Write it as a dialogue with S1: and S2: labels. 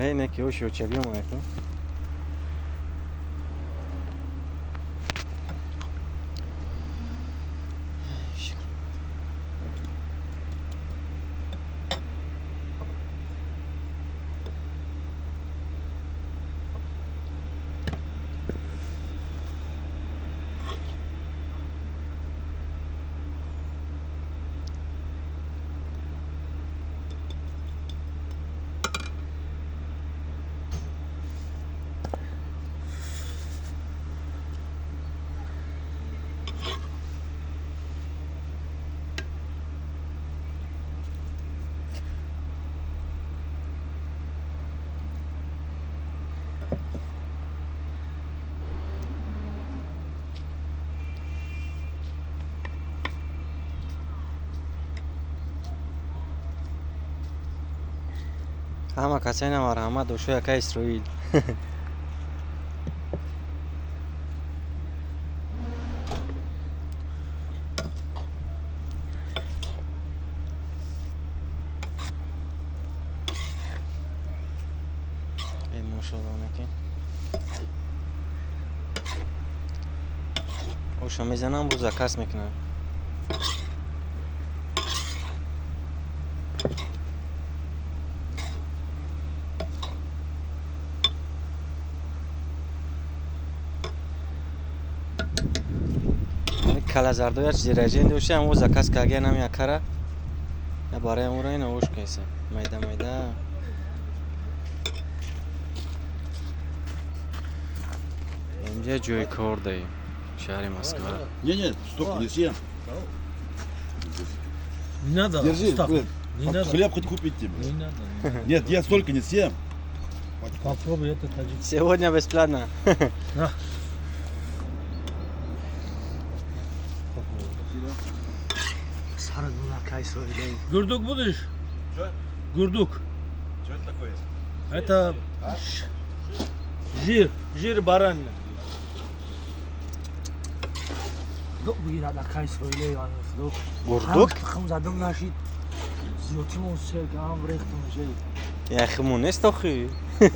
S1: اینه که او شو چبیو مایه کن همه کسی نماره همه دوشو یکه اسرائیل این موشدانه که اوشو میزنم بوز کس میکنه کلا زردویش زیراجین دوشه هم وزا کس که اگه نمی اکره برای امور این اوش کیسه میده اینجا جوی کار داریم شهر مسکو
S2: Не, столько не съем.
S3: Не надо.
S2: Держи,
S3: Остап.
S2: блин.
S3: Не надо.
S2: Хлеб хоть купить тебе.
S3: Не надо.
S2: Нет, я столько не съем.
S3: Попробуй это таджик.
S1: сегодня бесплатно
S3: На. Гурдук будешь?
S2: Что?
S3: Гурдук.
S2: Что это такое?
S3: Это жир баранины. بگیر عدقه اسرائیلی یا فلوک
S1: گردوک؟
S3: خم زدم نشید زیوتی مون سه که هم ریختم جایی
S1: یخمون نیست آخی
S3: نه